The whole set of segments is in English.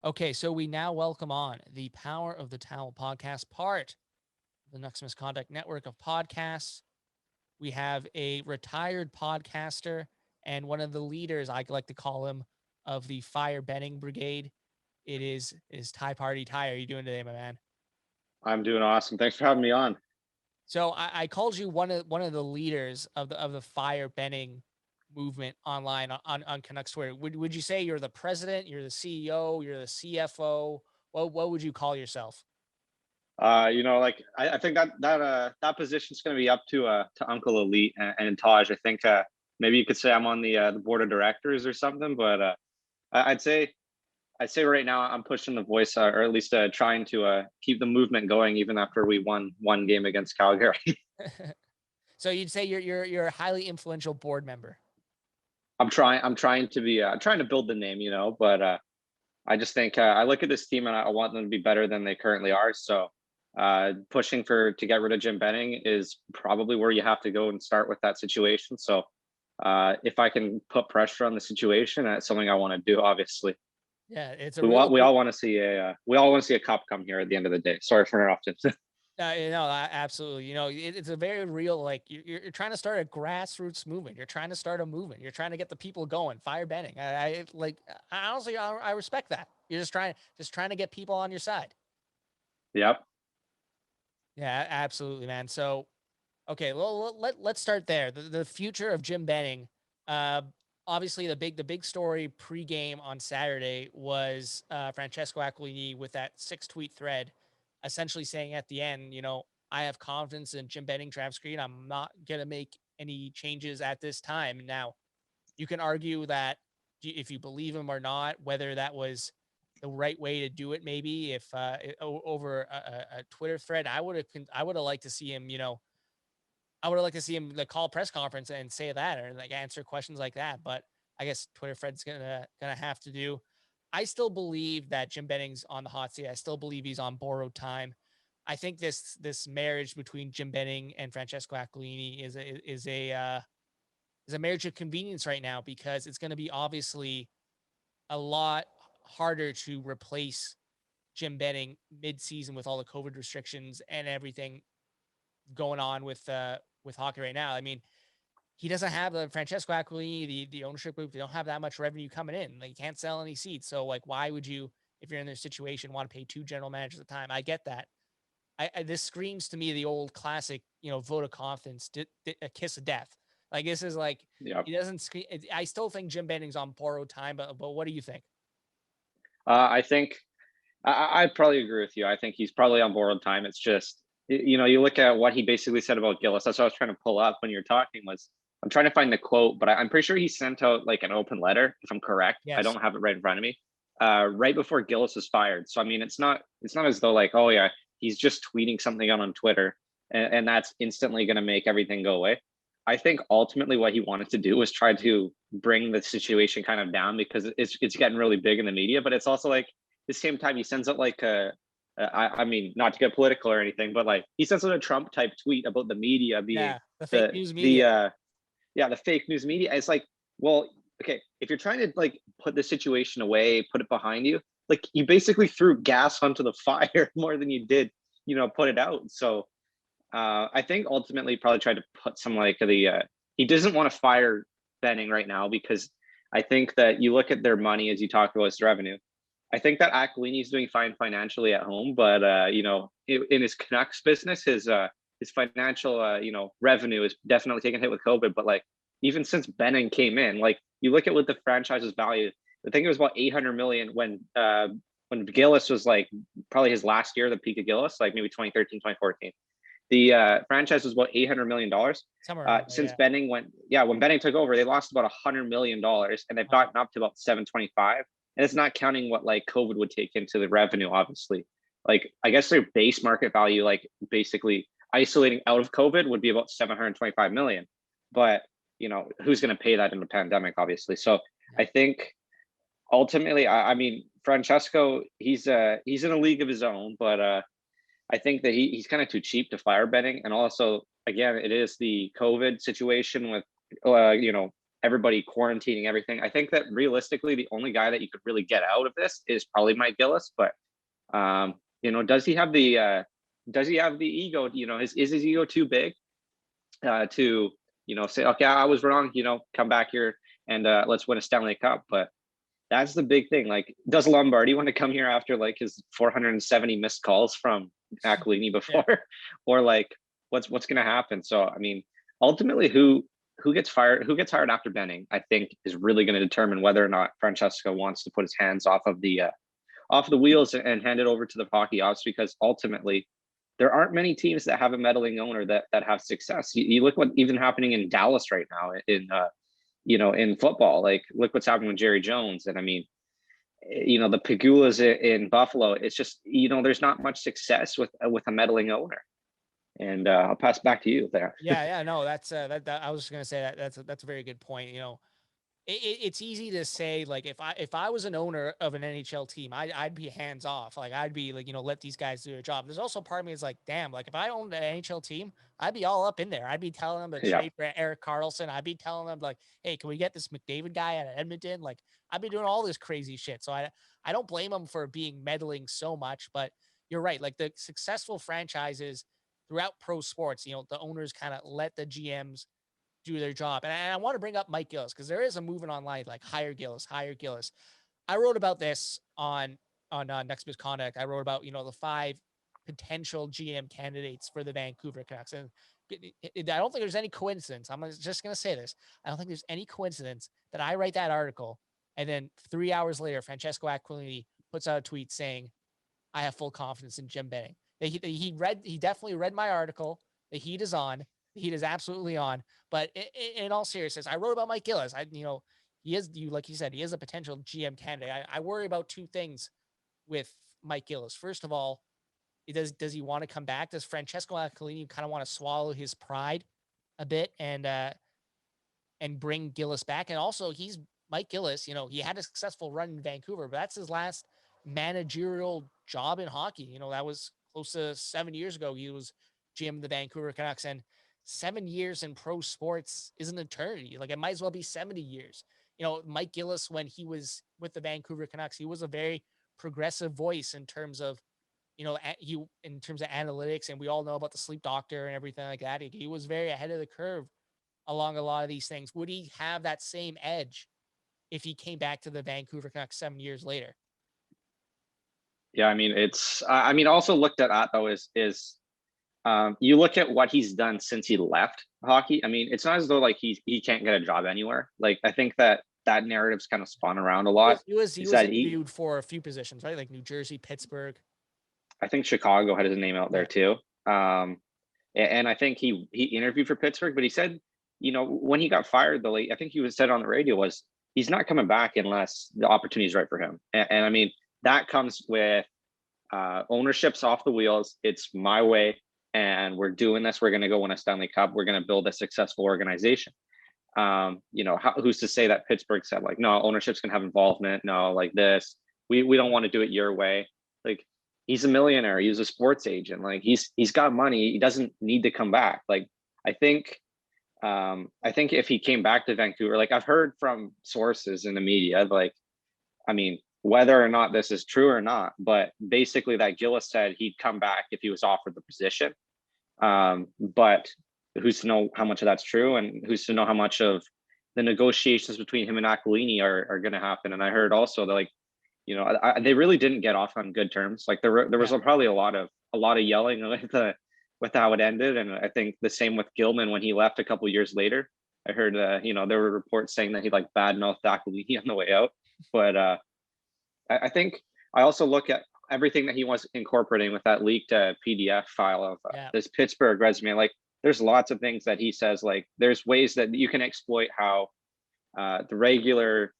Okay, so we now welcome on the Power of the Towel podcast, part of the Canucks Misconduct Network of podcasts. We have a retired podcaster and one of the leaders, I like to call him, of the Fire Benning Brigade. It is Ty Pardy. Ty, how are you doing today, my man? I'm doing awesome. Thanks for having me on. So I called you one of the leaders of the Fire Benning movement online on Canucks Twitter. Would you say you're the president, you're the CEO, you're the CFO? What would you call yourself? I think that position's going to be up to Uncle Elite and Taj. I think maybe you could say I'm on the board of directors or something, but I'd say right now I'm pushing the voice, or at least trying to keep the movement going, even after we won one game against Calgary. So you'd say you're a highly influential board member. I'm trying to build the name, but I just think I look at this team and I want them to be better than they currently are. So pushing for to get rid of Jim Benning is probably where you have to go and start with that situation. So if I can put pressure on the situation, that's something I want to do. Obviously, Yeah, it's a we real want we all want to see a cup come here at the end of the day. Sorry for interrupting. absolutely. It's a very real, like you're trying to start a grassroots movement. You're trying to start a movement. You're trying to get the people going. Fire Benning. I like. I honestly, I respect that. You're just trying to get people on your side. Yep. Yeah, absolutely, man. So, okay, well, let's start there. The future of Jim Benning. Uh, Obviously, the big story pregame on Saturday was Francesco Aquilini with that 6 tweet thread, essentially saying at the end, I have confidence in Jim Benning, Travis Green. I'm not gonna make any changes at this time. Now, you can argue that if you believe him or not, whether that was the right way to do it, maybe if over a Twitter thread, I would have liked to see him, I would have liked to see him like call a press conference and say that or like answer questions like that. But I guess Twitter Fred's gonna have to do. I still believe that Jim Benning's on the hot seat. I still believe he's on borrowed time. I think this marriage between Jim Benning and Francesco Aquilini is a marriage of convenience right now because it's going to be obviously a lot harder to replace Jim Benning mid-season with all the COVID restrictions and everything going on with hockey right now. I mean, he doesn't have the Francesco Aquilini, the ownership group. They don't have that much revenue coming in. They can't sell any seats. So like, why would you, if you're in their situation, want to pay two general managers at a time? I get that. This screams to me the old classic, vote of confidence, a kiss of death. Like this is like Yep. it doesn't scream. I still think Jim Benning's on borrowed time, but what do you think? I think I'd probably agree with you. I think he's probably on borrowed time. It's just, you look at what he basically said about Gillis. That's what I was trying to pull up when you're talking. Was I'm trying to find the quote, but I'm pretty sure he sent out like an open letter, if I'm correct. I Yes. don't have it right in front of me. Right before Gillis was fired. So I mean, it's not as though like, oh yeah, he's just tweeting something out on Twitter and that's instantly going to make everything go away. I think ultimately what he wanted to do was try to bring the situation kind of down because it's getting really big in the media, but it's also like the same time he sends out like I mean, not to get political or anything, but like he sends out a Trump type tweet about the media being Yeah, the fake the news the media. the fake news media. It's like, well, okay, if you're trying to like put the situation away, put it behind you, like you basically threw gas onto the fire more than you did, put it out. So I think ultimately probably tried to put some like he doesn't want to fire Benning right now because I think that you look at their money as you talk about his revenue. I think that Aquilini is doing fine financially at home, but in his Canucks business, his financial revenue is definitely taking a hit with COVID. But like even since Benning came in, like you look at what the franchise's value, I think it was about 800 million when Gillis was like probably his last year, the peak of Gillis, like maybe 2013, 2014. The franchise was about $800 million. Somewhere around there. Since Yeah. Benning when Benning took over, they lost about $100 million, and they've Wow. gotten up to about 725. And it's not counting what like COVID would take into the revenue, obviously. Like I guess their base market value, like basically isolating out of COVID, would be about 725 million. But who's going to pay that in the pandemic, obviously? So Yeah. I think ultimately, I mean, Francesco, he's in a league of his own, but I think that he's kind of too cheap to fire Benning, and also again, it is the COVID situation with everybody quarantining everything. I think that realistically, the only guy that you could really get out of this is probably Mike Gillis. But does he have the ego? Is his ego too big to say, okay, I was wrong. Come back here and let's win a Stanley Cup. But that's the big thing. Like, does Lombardi want to come here after like his 470 missed calls from Aquilini Yeah. before, or like what's going to happen? So I mean, ultimately, who gets fired, who gets hired after Benning, I think is really going to determine whether or not Francesco wants to put his hands off the wheels and hand it over to the hockey ops, because ultimately there aren't many teams that have a meddling owner that have success. You look what even happening in Dallas right now in football. Like, look what's happening with Jerry Jones. And I mean, the Pagulas in Buffalo. It's just, there's not much success with a meddling owner. And I'll pass back to you there. Yeah, no, that's that I was just gonna say that's a very good point. It's easy to say, like, if I was an owner of an NHL team, I'd be hands off. Like, I'd be like, let these guys do their job. There's also part of me is like, damn, like if I owned an NHL team, I'd be all up in there. I'd be telling them to Yeah. trade for Eric Carlson. I'd be telling them like, hey, can we get this McDavid guy out of Edmonton? Like, I'd be doing all this crazy shit. So I don't blame them for being meddling so much, but you're right. Like, the successful franchises throughout pro sports, the owners kind of let the GMs do their job. And I want to bring up Mike Gillis because there is a movement online like hire Gillis, hire Gillis. I wrote about this on Next Misconduct. I wrote about the 5 potential GM candidates for the Vancouver Canucks, and I don't think there's any coincidence. I'm just gonna say this. I don't think there's any coincidence that I write that article, and then 3 hours later, Francesco Aquilini puts out a tweet saying, "I have full confidence in Jim Benning." He definitely read my article. The heat is on. The heat is absolutely on. But in all seriousness, I wrote about Mike Gillis. He is, like you said, he is a potential GM candidate. I worry about 2 things with Mike Gillis. First of all, does he want to come back? Does Francesco Aquilini kind of want to swallow his pride a bit and bring Gillis back? And also, he's Mike Gillis. He had a successful run in Vancouver, but that's his last managerial job in hockey. That was close to 7 years ago. He was GM of the Vancouver Canucks, and 7 years in pro sports is an eternity. Like, it might as well be 70 years. Mike Gillis, when he was with the Vancouver Canucks, he was a very progressive voice in terms of, in terms of analytics, and we all know about the sleep doctor and everything like that. He was very ahead of the curve along a lot of these things. Would he have that same edge if he came back to the Vancouver Canucks 7 years later? Yeah, I mean, also looked at that though is you look at what he's done since he left hockey. I mean, it's not as though like he can't get a job anywhere. Like, I think that narrative's kind of spun around a lot. He was interviewed for a few positions, right? Like New Jersey, Pittsburgh. I think Chicago had his name out there too. And I think he interviewed for Pittsburgh, but he said, when he got fired, I think he was said on the radio was he's not coming back unless the opportunity is right for him. And I mean, that comes with ownership's off the wheels. It's my way, and we're doing this. We're going to go win a Stanley Cup. We're going to build a successful organization. Who's to say that Pittsburgh said like, no, ownership's going to have involvement. No, like this, we don't want to do it your way. Like, he's a millionaire. He's a sports agent. Like, he's got money. He doesn't need to come back. Like, I think if he came back to Vancouver, like I've heard from sources in the media, like, I mean, whether or not this is true or not, but basically that Gillis said he'd come back if he was offered the position. But who's to know how much of that's true, and who's to know how much of the negotiations between him and Aquilini are going to happen. And I heard also that, like, they really didn't get off on good terms. Like, there was probably a lot of yelling with how it ended. And I think the same with Gilman when he left a couple of years later. I heard there were reports saying that he like badmouthed Aquilini on the way out. But I think I also look at everything that he was incorporating with that leaked PDF file of this Pittsburgh resume. Like, there's lots of things that he says, like, there's ways that you can exploit how the regular,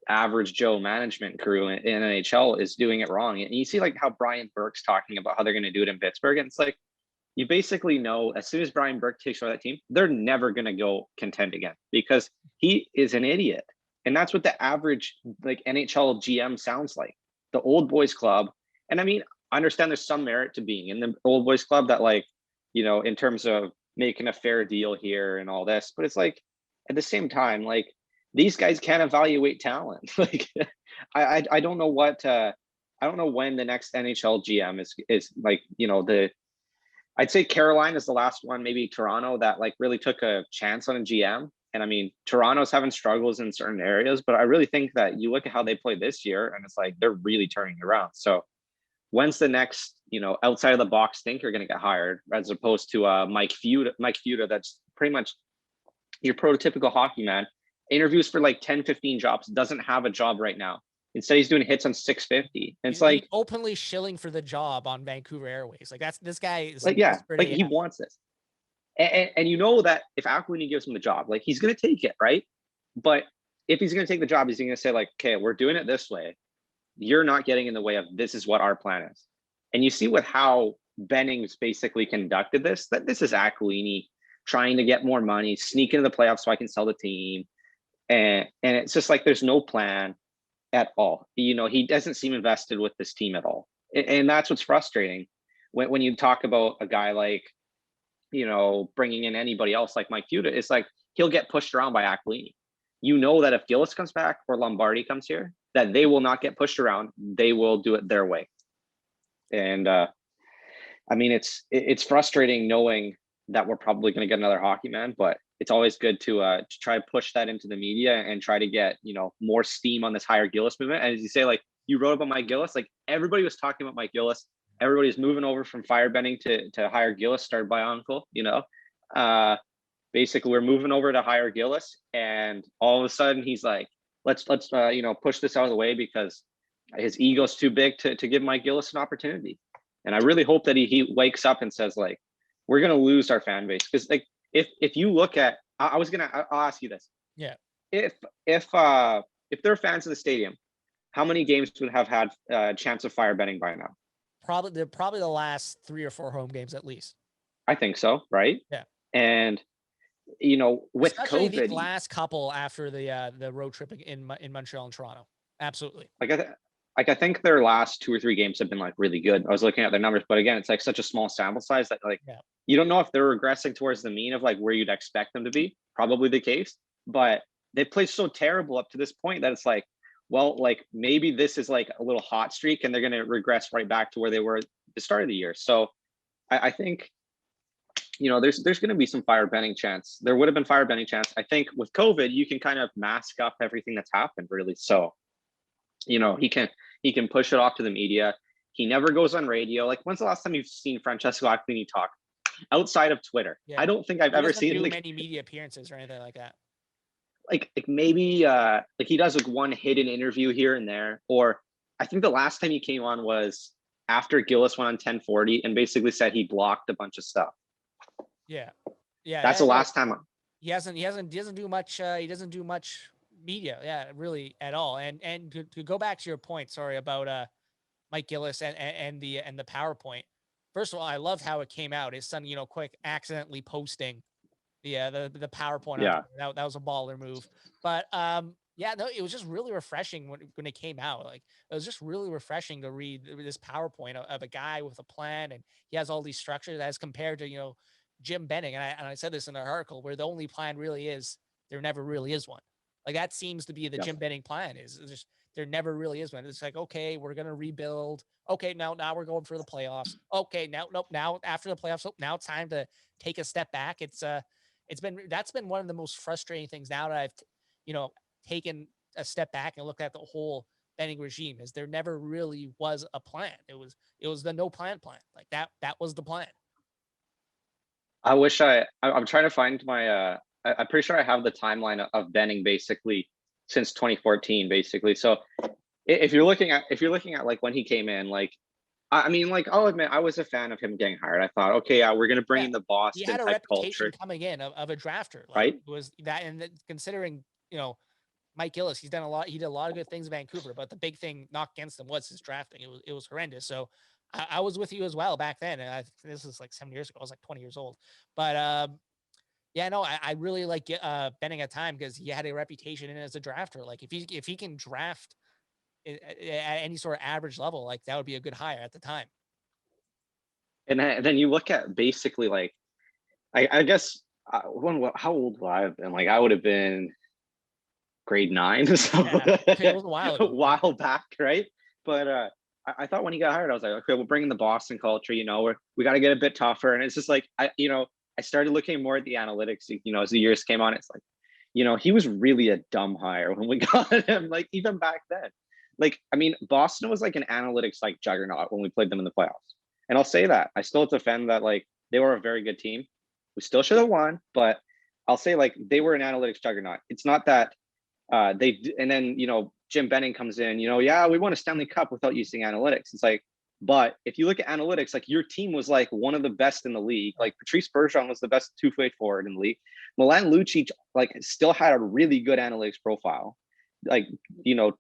average Joe management crew in NHL is doing it wrong. And you see like how Brian Burke's talking about how they're going to do it in Pittsburgh. And it's like, you basically know as soon as Brian Burke takes over that team, they're never going to go contend again because he is an idiot. And that's what the average like NHL GM sounds like. The old boys club. And I mean, I understand there's some merit to being in the old boys club that, like, in terms of making a fair deal here and all this, but it's like, at the same time, like these guys can't evaluate talent. Like I don't know what I don't know when the next NHL GM is like, the I'd say Carolina is the last one, maybe Toronto, that like really took a chance on a GM. And I mean, Toronto's having struggles in certain areas, but I really think that you look at how they play this year and it's like they're really turning around. So when's the next, outside of the box thinker going to get hired as opposed to Mike Futa, that's pretty much your prototypical hockey man, interviews for like 10, 15 jobs, doesn't have a job right now. Instead, he's doing hits on 650. And it's He's like, openly shilling for the job on Vancouver Airways. Like this guy is yeah, desperate like AF. he wants this. And you know that if Aquilini gives him the job, like he's going to take it, right? But if he's going to take the job, he's going to say like, okay, we're doing it this way. You're not getting in the way of this is what our plan is. And you see with how Bennings basically conducted this, that this is Aquilini trying to get more money, sneak into the playoffs so I can sell the team. And it's just like there's no plan at all. He doesn't seem invested with this team at all. And that's what's frustrating when you talk about a guy like, bringing in anybody else like Mike Futa. It's like he'll get pushed around by Aquilini. That if Gillis comes back or Lombardi comes here, that they will not get pushed around. They will do it their way. And I mean, it's frustrating knowing that we're probably going to get another hockey man, but it's always good to try to push that into the media and try to get more steam on this higher Gillis movement. And as you say, like you wrote about Mike Gillis, like everybody was talking about Mike Gillis. Everybody's moving over from firebending to hire Gillis, started by Uncle. Basically we're moving over to hire Gillis, and all of a sudden he's like, let's push this out of the way because his ego's too big to give Mike Gillis an opportunity. And I really hope that he wakes up and says like, we're gonna lose our fan base, because like if you look at, I'll ask you this. Yeah. If there are fans in the stadium, how many games would have had a chance of firebending by now? Probably the last 3 or 4 home games at least. I think so, right? Yeah. And with especially COVID, the last couple after the road trip in Montreal and Toronto. Absolutely. I think their last 2 or 3 games have been like really good. I was looking at their numbers, but again, it's like such a small sample size that like you don't know if they're regressing towards the mean of like where you'd expect them to be. Probably the case, but they play so terrible up to this point that it's like, well, like maybe this is like a little hot streak and they're going to regress right back to where they were at the start of the year. So I think there's going to be some firebending chance. There would have been firebending chance. I think with COVID, you can kind of mask up everything that's happened, really. So, he can push it off to the media. He never goes on radio. Like, when's the last time you've seen Francesco Aquilini talk outside of Twitter? Yeah. I don't think I've ever seen like many media appearances or anything like that. Like maybe like he does like one hidden interview here and there. Or I think the last time he came on was after Gillis went on 1040 and basically said he blocked a bunch of stuff. Yeah. That's the last time. He doesn't do much. He doesn't do much media. Yeah, really at all. And to go back to your point, sorry, about Mike Gillis and the PowerPoint. First of all, I loved how it came out. His son, quick accidentally posting the PowerPoint. Yeah. That was a baller move. But yeah, no, it was just really refreshing when it came out. Like it was just really refreshing to read this PowerPoint of a guy with a plan, and he has all these structures as compared to Jim Benning. And I said this in an article where the only plan really is there never really is one. Like that seems to be the Jim Benning plan is just there never really is one. It's like, okay, we're gonna rebuild. Okay, now we're going for the playoffs. Okay, now after the playoffs, now it's time to take a step back. That's been one of the most frustrating things now that I've taken a step back and looked at the whole Benning regime is there never really was a plan. It was the no plan. Like that was the plan. I wish I'm trying to find my I'm pretty sure I have the timeline of Benning basically since 2014 basically. So if you're looking at like when he came in, like I mean, like I'll admit I was a fan of him getting hired. I thought, okay, yeah, we're gonna bring in the Boston he had a type reputation culture coming in of a drafter. Like, right? it was that, and considering Mike Gillis, he did a lot of good things in Vancouver, but the big thing knocked against him was his drafting. It was horrendous. So I was with you as well back then. And this is like 7 years ago. I was like 20 years old. But yeah, no, I really like Benning at time because he had a reputation in as a drafter. Like if he can draft at any sort of average level, like that would be a good hire at the time. And then you look at basically like I guess how old would I have been? Like I would have been grade 9, so Yeah, it was a while a ago, man. while back, right? But I thought when he got hired, I was like, okay, we're bringing the Boston culture. We got to get a bit tougher, and it's just like I started looking more at the analytics. As the years came on, it's like, he was really a dumb hire when we got him. Like even back then, like I mean, Boston was like an analytics like juggernaut when we played them in the playoffs, and I'll say that I still defend that like they were a very good team. We still should have won, but I'll say like they were an analytics juggernaut. It's not that and then Jim Benning comes in, yeah, we won a Stanley Cup without using analytics. It's like, but if you look at analytics, like your team was like one of the best in the league. Like Patrice Bergeron was the best two-way forward in the league. Milan Lucic like still had a really good analytics profile. Like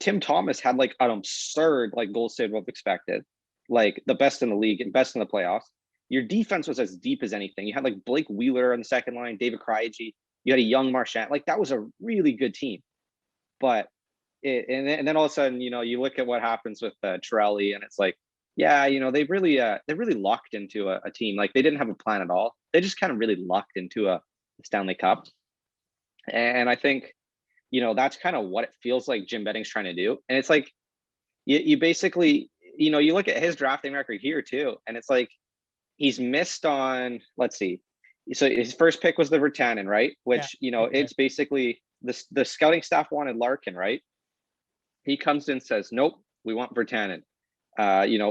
Tim Thomas had like an absurd like goal save above expected, like the best in the league and best in the playoffs. Your defense was as deep as anything. You had like Blake Wheeler on the second line, David Krejci. You had a young Marchand. Like that was a really good team. But and then all of a sudden, you look at what happens with Torelli, and it's like, yeah, they really locked into a team. Like they didn't have a plan at all. They just kind of really locked into a Stanley Cup. And I think, that's kind of what it feels like Jim Benning's trying to do. And it's like, you basically, you look at his drafting record here too, and it's like he's missed on. Let's see. So his first pick was the Virtanen, right? Yeah, Which it's basically the scouting staff wanted Larkin, right? He comes in and says, nope, we want Virtanen.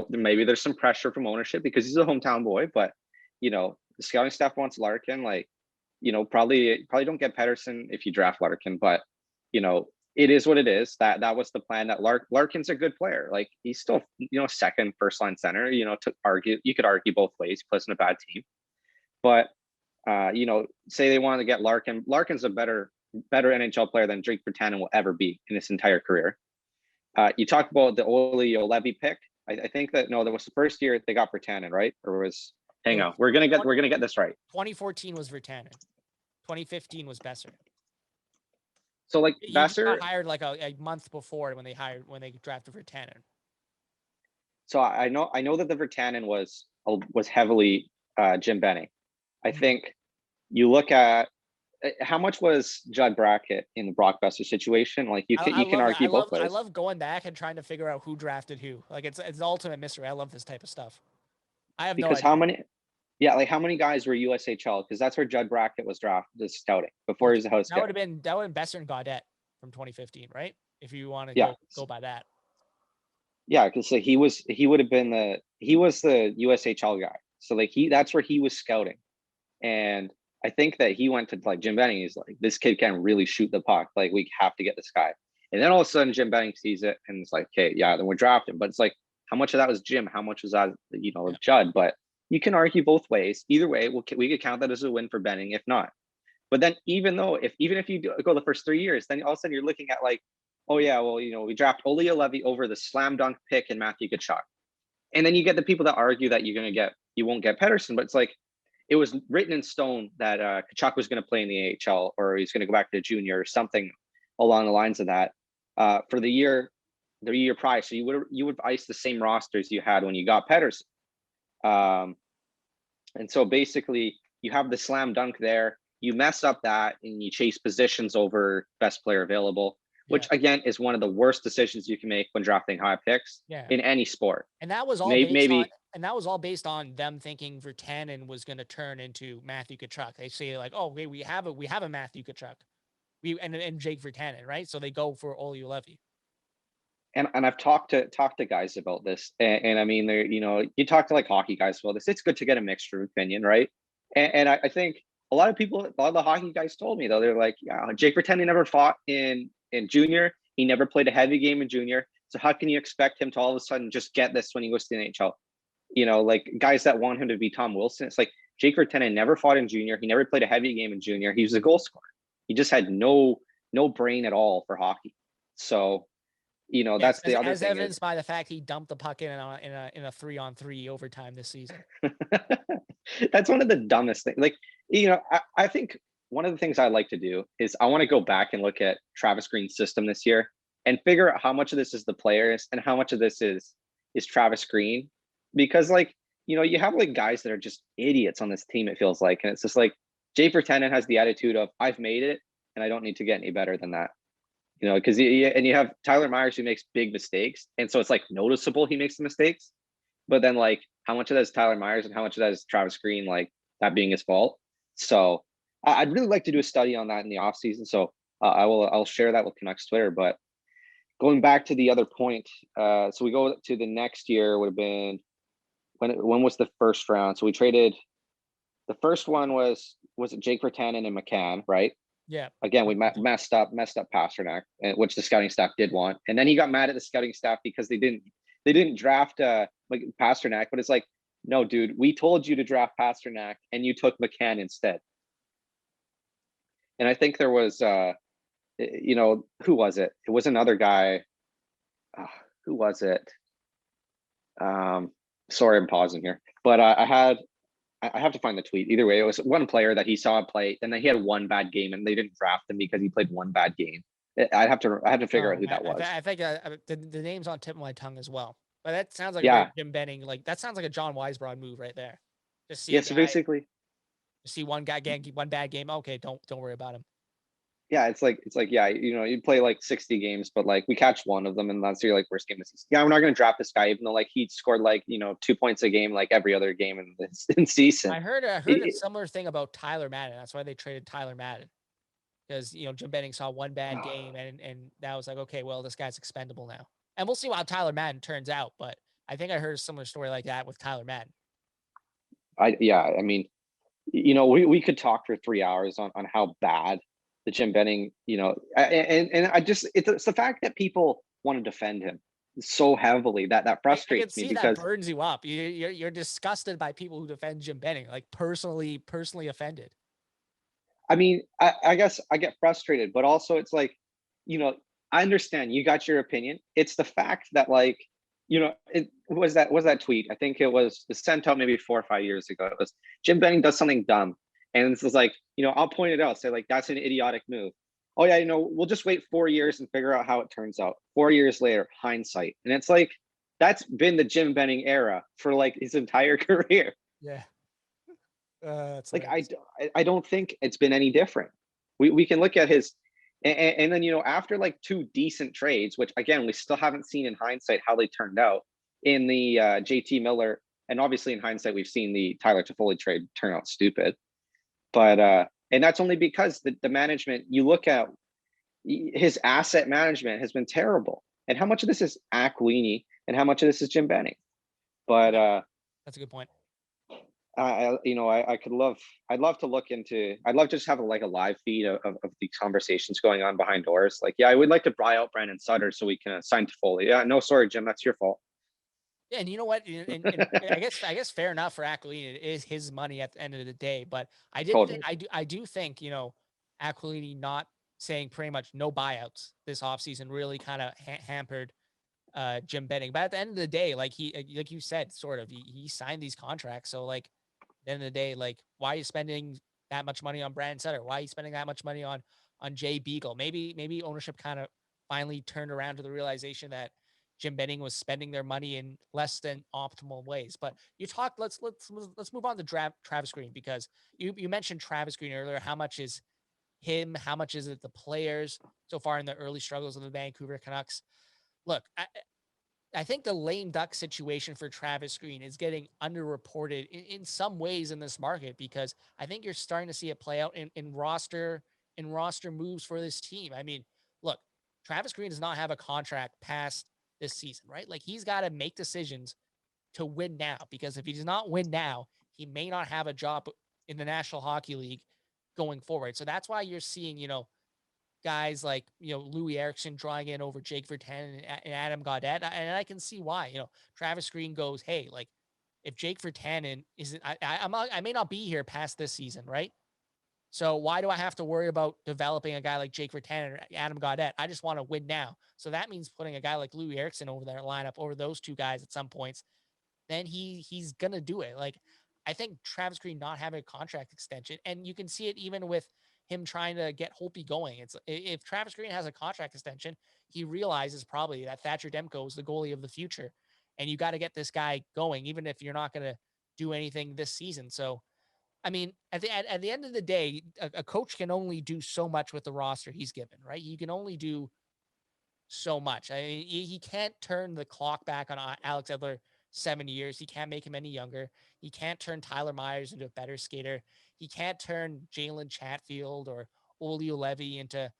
Maybe there's some pressure from ownership because he's a hometown boy, but the scouting staff wants Larkin. Like, probably don't get Pedersen if you draft Larkin, but it is what it is. That was the plan. That Larkin's a good player. Like he's still second first line center. You could argue both ways. He plays in a bad team, but say they wanted to get Larkin. Larkin's a better NHL player than Drake Virtanen will ever be in his entire career. You talked about the Oli Levy pick. I think that that was the first year they got Virtanen, right? Or was hang on, we're gonna get this right. 2014 was Virtanen. 2015 was Besser. So like He Besser got hired like a month before when they drafted Virtanen. So I know that the Virtanen was heavily Jim Benning. I think you look at how much was Judd Brackett in the Brock Besser situation. Like you can argue both ways. I love going back and trying to figure out who drafted who. Like it's the ultimate mystery. I love this type of stuff. I have no Because idea. how many guys were USHL? Because that's where Judd Brackett was drafted, scouting before he was a host. That would have been Besser and Gaudette from 2015, right? If you want to go by that. Yeah, because he was the USHL guy. So like that's where he was scouting, and I think that he went to like Jim Benning. He's like, this kid can really shoot the puck. Like we have to get this guy. And then all of a sudden Jim Benning sees it and it's like, okay, yeah, then we're drafting. But it's like, how much of that was Jim? How much was that, Judd? But you can argue both ways. Either way, we could count that as a win for Benning, if not. But then even if you go the first 3 years, then all of a sudden you're looking at like, oh yeah, well, we draft Olli Levy over the slam dunk pick and Matthew Tkachuk. And then you get the people that argue that you won't get Pedersen, but it's like, it was written in stone that Tkachuk was going to play in the AHL or he's going to go back to junior or something along the lines of that for the year prior. So you would ice the same rosters you had when you got Pedersen. And so basically you have the slam dunk there. You mess up that and you chase positions over best player available, which again is one of the worst decisions you can make when drafting high picks in any sport. And that was all based on them thinking Virtanen was going to turn into Matthew Tkachuk. They say like, oh, okay, we have a Matthew Tkachuk, and Jake Virtanen, right? So they go for Olli Levy. And I've talked to guys about this, and I mean, you talk to like hockey guys about this. It's good to get a mixture of opinion, right? And I think a lot of the hockey guys told me though, they're like, yeah, Jake Virtanen never fought in junior. He never played a heavy game in junior. So how can you expect him to all of a sudden just get this when he goes to the NHL? Like guys that want him to be Tom Wilson. It's like Jake Virtanen never fought in junior. He never played a heavy game in junior. He was a goal scorer. He just had no brain at all for hockey. So, that's the other as thing. Evidenced by the fact he dumped the puck in a 3-on-3 overtime this season. That's one of the dumbest things. Like, I think one of the things I like to do is I want to go back and look at Travis Green's system this year and figure out how much of this is the players and how much of this is Travis Green. Because like, you have like guys that are just idiots on this team, it feels like. And it's just like, Jay Virtanen has the attitude of I've made it and I don't need to get any better than that. Because you have Tyler Myers who makes big mistakes, and so it's like noticeable he makes the mistakes. But then like how much of that is Tyler Myers and how much of that is Travis Green, like that being his fault. So I'd really like to do a study on that in the off season. So I'll share that with Canucks Twitter. But going back to the other point, so we go to the next year would have been when was the first round? So we traded. The first one was it Jake Virtanen and McCann, right? Yeah. Again, we messed up Pasternak, which the scouting staff did want, and then he got mad at the scouting staff because they didn't draft like Pasternak. But it's like, no, dude, we told you to draft Pasternak, and you took McCann instead. And I think there was, who was it? It was another guy. Who was it? Sorry, I'm pausing here, but I have to find the tweet. Either way, it was one player that he saw play, and then he had one bad game, and they didn't draft him because he played one bad game. I have to figure out Oh, who that was. I think the name's on tip of my tongue as well. But that sounds like a very Yeah, Jim Benning. Like that sounds like a John Weisbrod move right there. Just see yeah. a So guy, basically, see one guy getting one bad game. Okay, don't worry about him. yeah, it's like yeah, you play like 60 games, but like we catch one of them, and that's your like worst game of the season. Yeah, we're not going to draft this guy, even though like he scored like 2 points a game like every other game in this in season. I heard a It, similar thing about Tyler Madden. That's why they traded Tyler Madden because Jim Benning saw one bad game and that was like, okay, well this guy's expendable now, and we'll see how Tyler Madden turns out. But I think I heard a similar story like that with Tyler Madden. I mean, we could talk for 3 hours on how bad the Jim Benning, and I just it's the fact that people want to defend him so heavily that I can frustrates me see that because burns you up. You're disgusted by people who defend Jim Benning, like personally offended. I mean I guess I get frustrated, but also it's like, you know, I understand you got your opinion. It's the fact that like, it was that tweet. I think it was sent out maybe 4 or 5 years ago. It was Jim Benning does something dumb. And it's like, I'll point it out, say like that's an idiotic move. Oh yeah, we'll just wait 4 years and figure out how it turns out. 4 years later, hindsight. And it's like that's been the Jim Benning era for like his entire career. Yeah, that's Like hilarious. I don't think it's been any different. We can look at his and then after like two decent trades, which again we still haven't seen in hindsight how they turned out in the JT Miller, and obviously in hindsight we've seen the Tyler Toffoli trade turn out stupid. But and that's only because the management, you look at his asset management has been terrible. And how much of this is Aquini and how much of this is Jim Benning? But Yeah, that's a good point. I could love, I'd love to look into, I'd love to just have like a live feed of these conversations going on behind doors. Like, yeah, I would like to buy out Brandon Sutter so we can sign to Foley. Yeah, no, sorry, Jim, that's your fault. Yeah, and you know what? And I guess fair enough for Aquilini. It is his money at the end of the day. But Totally. I do think Aquilini not saying pretty much no buyouts this offseason really kind of hampered Jim Benning. But at the end of the day, like like you said, sort of he signed these contracts. So like at the end of the day, like why are you spending that much money on Brandon Sutter? Why are you spending that much money on Jay Beagle? Maybe ownership kind of finally turned around to the realization that Jim Benning was spending their money in less than optimal ways. But you talked. Let's move on to Travis Green because you mentioned Travis Green earlier. How much is him? How much is it the players so far in the early struggles of the Vancouver Canucks? Look, I think the lame duck situation for Travis Green is getting underreported in some ways in this market because I think you're starting to see it play out in roster moves for this team. I mean, look, Travis Green does not have a contract past this season, right? Like he's got to make decisions to win now because if he does not win now, he may not have a job in the National Hockey League going forward. So that's why you're seeing, guys like Louis Erickson drawing in over Jake Virtanen and Adam Gaudette, and I can see why. Travis Green goes, hey, like if Jake Virtanen isn't, I may not be here past this season, right? So why do I have to worry about developing a guy like Jake Virtanen or Adam Gaudette? I just want to win now. So that means putting a guy like Louis Erickson over there lineup over those two guys at some points. Then he's gonna do it. Like I think Travis Green not having a contract extension, and you can see it even with him trying to get Holtby going. It's if Travis Green has a contract extension, he realizes probably that Thatcher Demko is the goalie of the future, and you got to get this guy going, even if you're not gonna do anything this season. So I mean, at the end of the day, a coach can only do so much with the roster he's given, right? You can only do so much. I mean, he can't turn the clock back on Alex Edler 70 years. He can't make him any younger. He can't turn Tyler Myers into a better skater. He can't turn Jalen Chatfield or Olio Levy into,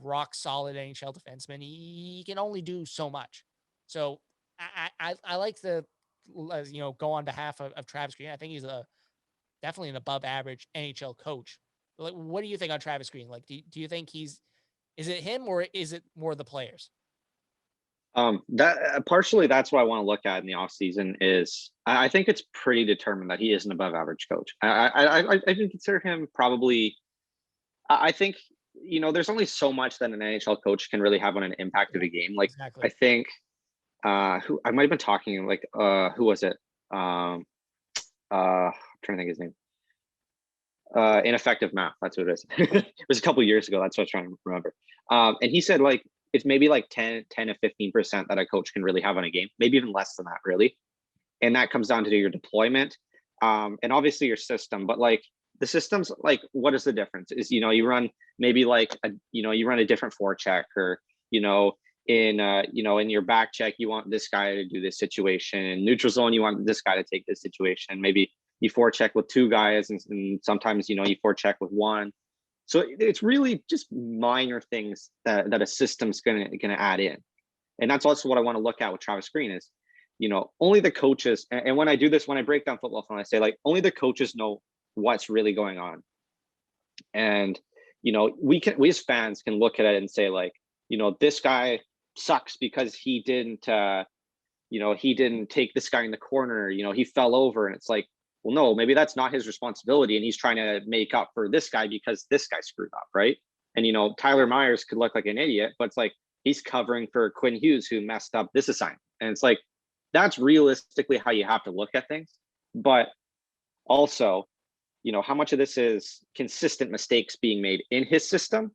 rock solid NHL defenseman. He can only do so much. So I like the, go on behalf of Travis Green. I think he's definitely an above average NHL coach. Like, what do you think on Travis Green? Like, do you think is it him or is it more the players? That partially that's what I want to look at in the offseason is I think it's pretty determined that he is an above average coach. I even consider him probably. I think there's only so much that an NHL coach can really have on an impact of Yeah, a game. Like I exactly. think who I might have been talking like who was it? I'm trying to think his name. Ineffective math. That's what it is. It was a couple years ago. That's what I was trying to remember. And he said like it's maybe like 10 to 15% that a coach can really have on a game, maybe even less than that, really. And that comes down to your deployment, and obviously your system. But like the systems, like what is the difference? Is you run maybe like you run a different forecheck, or in your back check you want this guy to do this situation. In neutral zone you want this guy to take this situation. Maybe you forecheck with two guys, and sometimes you forecheck with one. So it's really just minor things that a system's gonna add in, and that's also what I want to look at with Travis Green is, only the coaches. And when I do this, when I break down football film, I say like only the coaches know what's really going on, and we as fans can look at it and say like, this guy sucks because he didn't take this guy in the corner. He fell over, and it's like, well, no, maybe that's not his responsibility, and he's trying to make up for this guy because this guy screwed up, right? And Tyler Myers could look like an idiot, but it's like he's covering for Quinn Hughes who messed up this assignment, and it's like that's realistically how you have to look at things. But also, how much of this is consistent mistakes being made in his system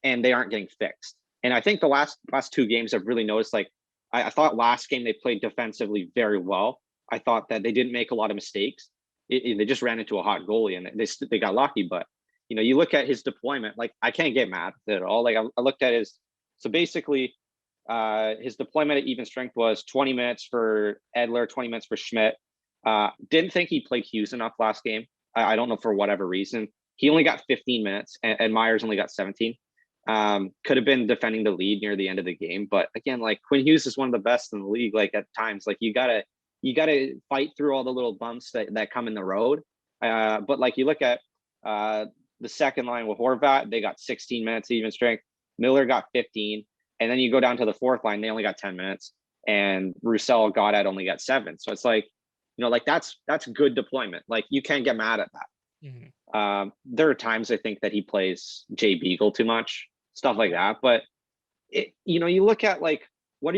and they aren't getting fixed. And I think the last two games I've really noticed, like I thought last game they played defensively very well. I thought that they didn't make a lot of mistakes. They just ran into a hot goalie and they got lucky. But you look at his deployment, like I can't get mad at it at all. Like I looked at so basically his deployment at even strength was 20 minutes for Edler, 20 minutes for Schmidt. Didn't think he played Hughes enough last game. I don't know for whatever reason. He only got 15 minutes, and Myers only got 17. Could have been defending the lead near the end of the game, but again, like Quinn Hughes is one of the best in the league. Like at times, like you gotta fight through all the little bumps that come in the road. But like you look at the second line with Horvat, they got 16 minutes even strength. Miller got 15, and then you go down to the fourth line, they only got 10 minutes, and Roussel only got 7. So it's like, like that's good deployment. Like you can't get mad at that. Mm-hmm. There are times I think that he plays Jay Beagle too much, stuff like that. But you look at like, where are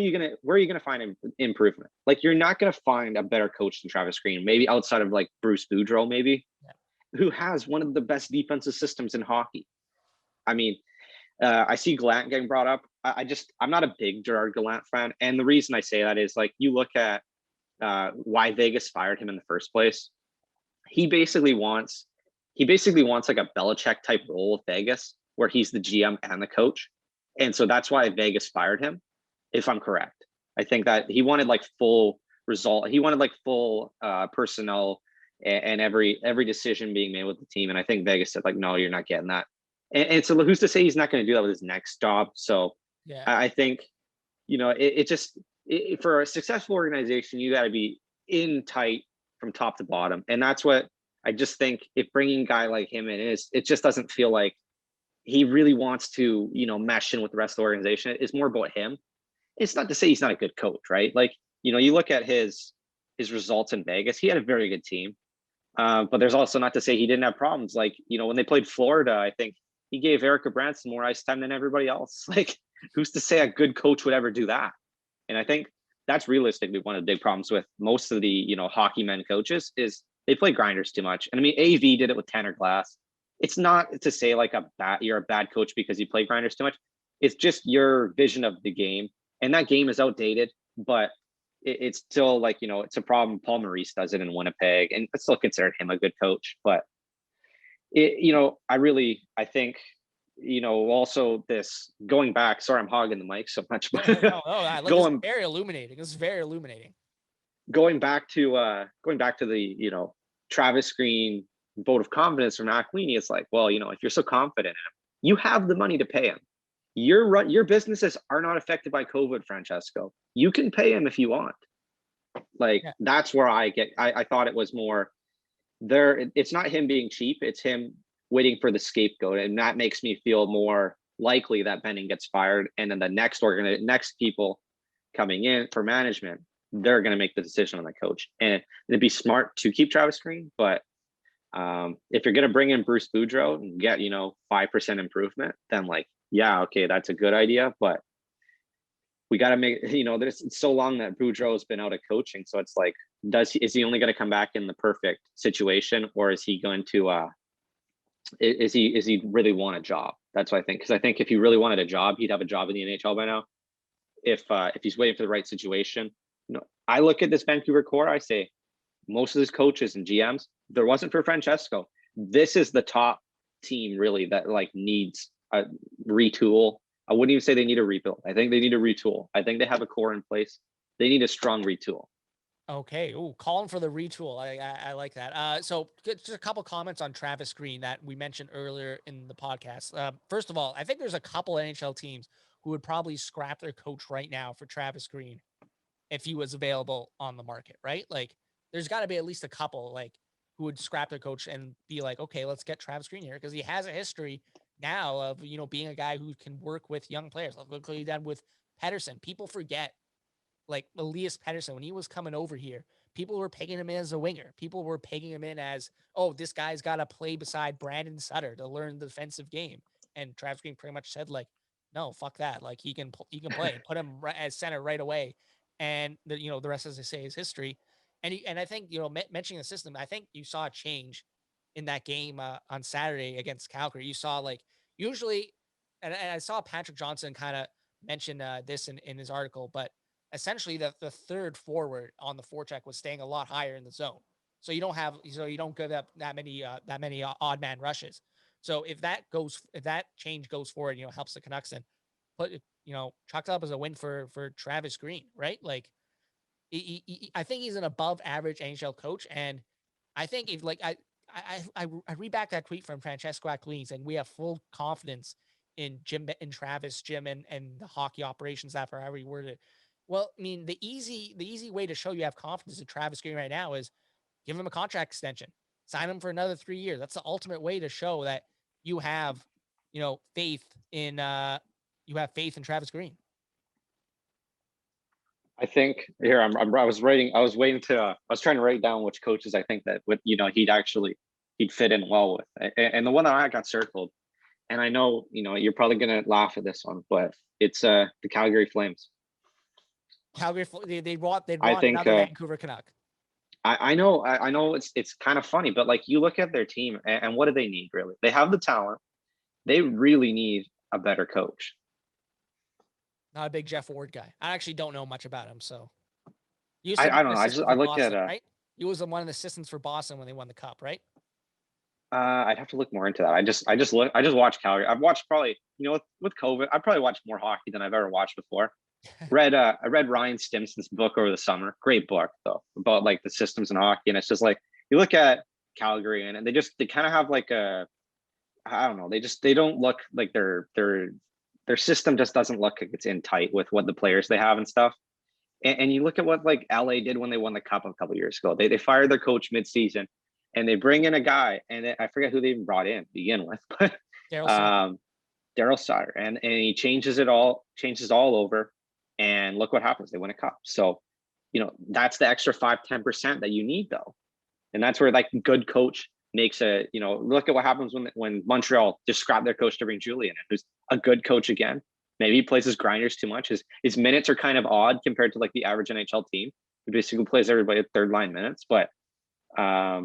you gonna find improvement? Like you're not gonna find a better coach than Travis Green, maybe outside of like Bruce Boudreau, maybe, who has one of the best defensive systems in hockey. I mean, I see Gallant getting brought up. I'm not a big Gerard Gallant fan, and the reason I say that is like you look at why Vegas fired him in the first place. He basically wants like a Belichick type role with Vegas, where he's the GM and the coach, and so that's why Vegas fired him. If I'm correct, I think that he wanted like full result. He wanted like full personnel and every decision being made with the team. And I think Vegas said like, no, you're not getting that. And so who's to say he's not going to do that with his next job? So Yeah. I think for a successful organization, you got to be in tight from top to bottom, and that's what I just think. If bringing a guy like him in it just doesn't feel like he really wants to mesh in with the rest of the organization. It's more about him. It's not to say he's not a good coach, right? Like you look at his results in Vegas, he had a very good team, but there's also not to say he didn't have problems. Like when they played Florida, I think he gave Erica Branson more ice time than everybody else. Like who's to say a good coach would ever do that? And I think that's realistically one of the big problems with most of the hockey men coaches is they play grinders too much. And I mean, AV did it with Tanner Glass. It's not to say like you're a bad coach because you play grinders too much. It's just your vision of the game, and that game is outdated. But it's still like it's a problem. Paul Maurice does it in Winnipeg, and I still consider him a good coach. But I think, also this going back, sorry, I'm hogging the mic so much, No, but no, no. This is going very illuminating. This is very illuminating. going back to the, Travis Green vote of confidence from Aquini, it's like, well, if you're so confident in him, you have the money to pay him. Your businesses are not affected by COVID, Francesco. You can pay him if you want. Like, Yeah. that's where I thought it was more there. It's not him being cheap, it's him waiting for the scapegoat. And that makes me feel more likely that Benning gets fired. And then the next people coming in for management, they're going to make the decision on the coach. And it'd be smart to keep Travis Green, but if you're going to bring in Bruce Boudreau and get 5% improvement, then like, yeah, okay, that's a good idea. But we got to make, there's so long that Boudreau has been out of coaching, so it's like, is he only going to come back in the perfect situation, or is he going to is he really want a job? That's what I think, because I think if he really wanted a job, he'd have a job in the NHL by now. If he's waiting for the right situation, I look at this Vancouver core, I say most of his coaches and GMs, if there wasn't for Francesco, this is the top team really that like needs a retool. I wouldn't even say they need a rebuild. I think they need a retool. I think they have a core in place. They need a strong retool. Okay. Ooh, calling for the retool. I like that. So just a couple comments on Travis Green that we mentioned earlier in the podcast. First of all, I think there's a couple NHL teams who would probably scrap their coach right now for Travis Green if he was available on the market, right? Like, there's got to be at least a couple like who would scrap their coach and be like, okay, let's get Travis Green here because he has a history now of being a guy who can work with young players. Look what he did with Pedersen. People forget, like Elias Pettersson, when he was coming over here, people were pegging him in as a winger. People were pegging him in as, oh, this guy's got to play beside Brandon Sutter to learn the defensive game. And Travis Green pretty much said, like, no, fuck that. Like, he can play. Put him as center right away. And the rest, as I say, is history. And I think mentioning the system, I think you saw a change in that game on Saturday against Calgary. You saw like usually, and I saw Patrick Johnson kind of mention this in his article, but essentially the third forward on the forecheck was staying a lot higher in the zone. So you don't give up that many odd man rushes. So if that change goes forward, helps the Canucks and chalked up as a win for Travis Green, right? Like I think he's an above average NHL coach, and I think if like I read back that tweet from Francesco Aquilini saying we have full confidence in Jim and Travis, Jim and the hockey operations staff, or however you worded it. Well, I mean, the easy way to show you have confidence in Travis Green right now is give him a contract extension, sign him for another 3 years. That's the ultimate way to show that you have, faith in faith in Travis Green. I think here I was waiting to I was trying to write down which coaches I think that would he'd fit in well with, and the one that I got circled, and I know you're probably gonna laugh at this one, but it's the Calgary Flames. Calgary, they brought I think another Vancouver Canuck. I know it's kind of funny, but like you look at their team and what do they need really? They have the talent. They really need a better coach. Not a big Jeff Ward guy. I actually don't know much about him, so I don't know. I look Boston, at right? He was one of the assistants for Boston when they won the cup, right? I'd have to look more into that. I just watched Calgary. I've watched probably with COVID, I probably watched more hockey than I've ever watched before. I read Ryan Stimson's book over the summer. Great book though, about like the systems in hockey, and it's just like you look at Calgary and they kind of have like I don't know. They don't look like their system just doesn't look like it's in tight with what the players they have and stuff. And you look at what like LA did when they won the cup a couple years ago. They fired their coach midseason, and they bring in a guy, and I forget who they even brought in to begin with, but Daryl Sutter, and he changes all over, and look what happens. They win a cup. So, that's the extra 5-10% that you need though, and that's where like good coach makes look at what happens when Montreal just scrapped their coach to bring Julian in, who's a good coach again. Maybe he plays his grinders too much. His minutes are kind of odd compared to like the average NHL team. He basically plays everybody at third line minutes, but I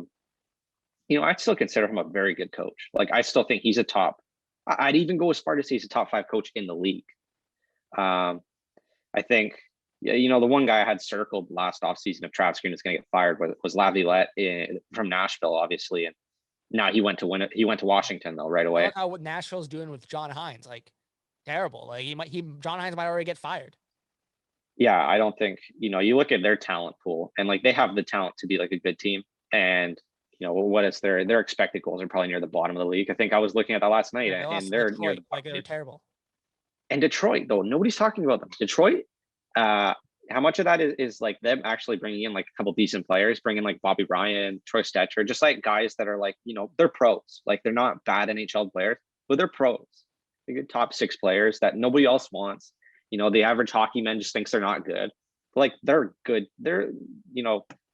still consider him a very good coach. Like I still think he's a top. I'd even go as far to say he's a top 5 coach in the league. I think, the one guy I had circled last offseason if Travis Green is going to get fired was Laviolette from Nashville, obviously. And Now he went to win it. He went to Washington though right And away. look how what Nashville's doing with John Hines, like terrible. Like John Hines might already get fired. Yeah, I don't think, you look at their talent pool and like they have the talent to be like a good team. And what is their expected goals are probably near the bottom of the league. I think I was looking at that last night Yeah, they and lost to they're near Detroit. the Like bottom they of the were league. terrible. And Detroit though, nobody's talking about them. Detroit, uh, how much of that is like them actually bringing in like a couple decent players, bringing like Bobby Ryan, Troy Stetcher, just like guys that are like, they're pros. Like they're not bad NHL players, but they're pros. They're good top six players that nobody else wants. The average hockey man just thinks they're not good. But like they're good.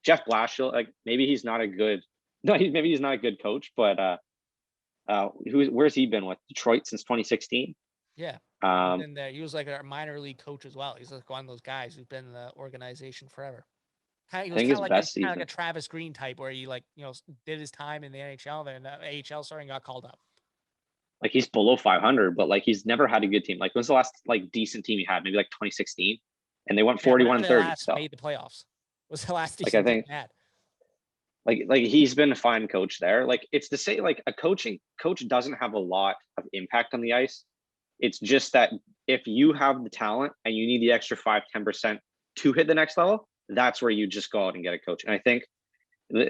Jeff Blashill, like maybe he's not a good, no, maybe he's not a good coach, but where's he been with Detroit since 2016? Yeah. He's Um, been there. He was like a minor league coach as well. He's like one of those guys who's been in the organization forever. He I was think his kind best of like a season. Travis Green type, where he like did his time in the NHL, then the AHL, sorry, and got called up. Like he's below 500, but like he's never had a good team. Like when's the last like decent team he had? Maybe like 2016, and they went Yeah, whenever 41-30 still. made the playoffs was the last Like I decent team think they had. like he's been a fine coach there. Like it's to say like a coach doesn't have a lot of impact on the ice. It's just that if you have the talent and you need the extra 5-10% to hit the next level, that's where you just go out and get a coach. And I think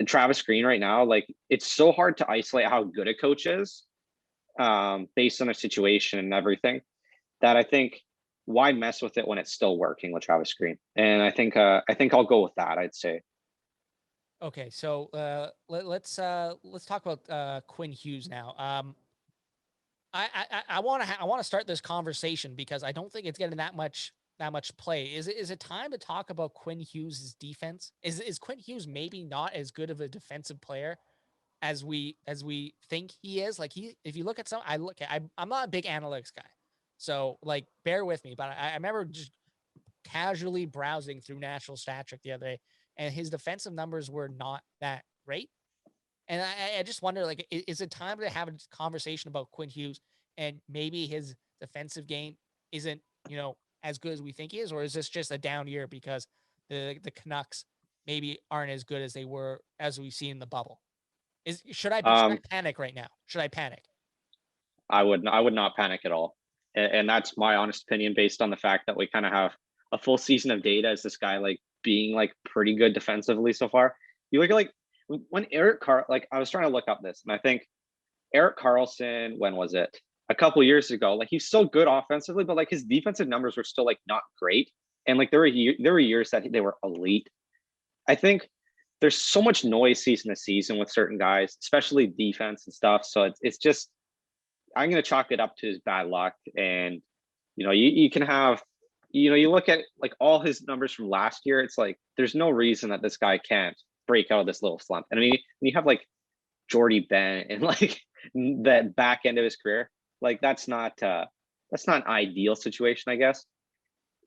Travis Green right now, like it's so hard to isolate how good a coach is based on a situation and everything, that I think why mess with it when it's still working with Travis Green? And I think I'll go with that. I'd say. Okay, so let's talk about Quinn Hughes now. I want to I want to start this conversation because I don't think it's getting that much play. Is it time to talk about Quinn Hughes' defense? Is Quinn Hughes maybe not as good of a defensive player as we think he is? Like if you look at some, I'm not a big analytics guy, so like bear with me. But I remember just casually browsing through National Stat Trick the other day, and his defensive numbers were not that great. And I just wonder, like, is it time to have a conversation about Quinn Hughes and maybe his defensive game isn't, as good as we think he is, or is this just a down year because the Canucks maybe aren't as good as they were as we see in the bubble? Should I Um, panic right now? Should I panic? I would not panic at all, and that's my honest opinion based on the fact that we kind of have a full season of data as this guy like being like pretty good defensively so far. You look at like when like I was trying to look up this, and I think Eric Carlson, when was it? A couple years ago, like he's so good offensively, but like his defensive numbers were still like not great. And like there were years that they were elite. I think there's so much noise season to season with certain guys, especially defense and stuff. So it's just I'm gonna chalk it up to his bad luck. And you can have you look at like all his numbers from last year, it's like there's no reason that this guy can't break out of this little slump. And I mean, when you have like Jordy Ben and like that back end of his career, like that's not an ideal situation, I guess.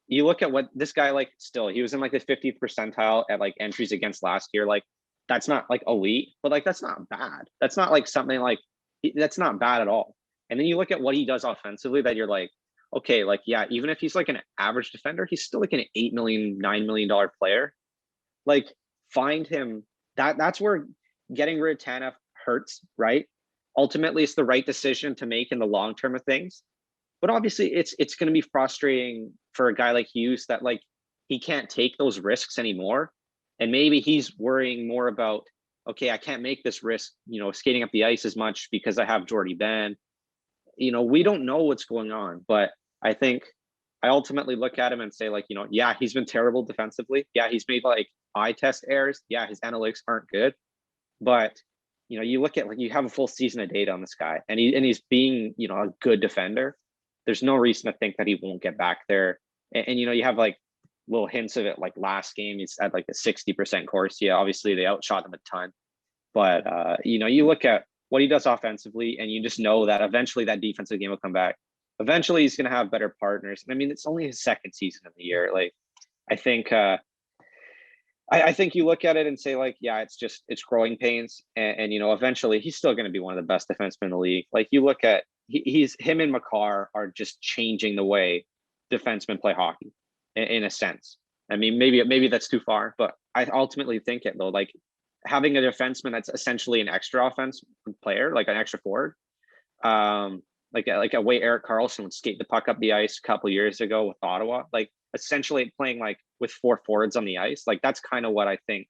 You look at what this guy like still he was in like the 50th percentile at like entries against last year. Like that's not like elite, but like that's not bad. That's not like something like that's not bad at all. And then you look at what he does offensively that you're like, okay, like yeah, even if he's like an average defender, he's still like an 8 million, $9 million player. Like find him. That's where getting rid of Tanev hurts, right? Ultimately, it's the right decision to make in the long term of things. But obviously, it's going to be frustrating for a guy like Hughes that like he can't take those risks anymore, and maybe he's worrying more about okay, I can't make this risk, skating up the ice as much because I have Jordy Ben. We don't know what's going on, but I think I ultimately look at him and say, like, yeah, he's been terrible defensively. Yeah, he's made like eye test errors. Yeah, his analytics aren't good. But you look at like you have a full season of data on this guy, and he's being a good defender. There's no reason to think that he won't get back there. And you have like little hints of it. Like last game, he's at like a 60% course. Yeah, obviously they outshot him a ton. But you look at what he does offensively, and you just know that eventually that defensive game will come back. Eventually, he's going to have better partners. And I mean, it's only his second season of the year. Like, I think I think you look at it and say like, yeah, it's growing pains, and eventually he's still going to be one of the best defensemen in the league. Like you look at he's him and Makar are just changing the way defensemen play hockey in a sense. I mean, maybe that's too far, but I ultimately think it though. Like having a defenseman that's essentially an extra offense player, like an extra forward, like a way Eric Carlson would skate the puck up the ice a couple years ago with Ottawa, like essentially playing like with four forwards on the ice. Like that's kind of what I think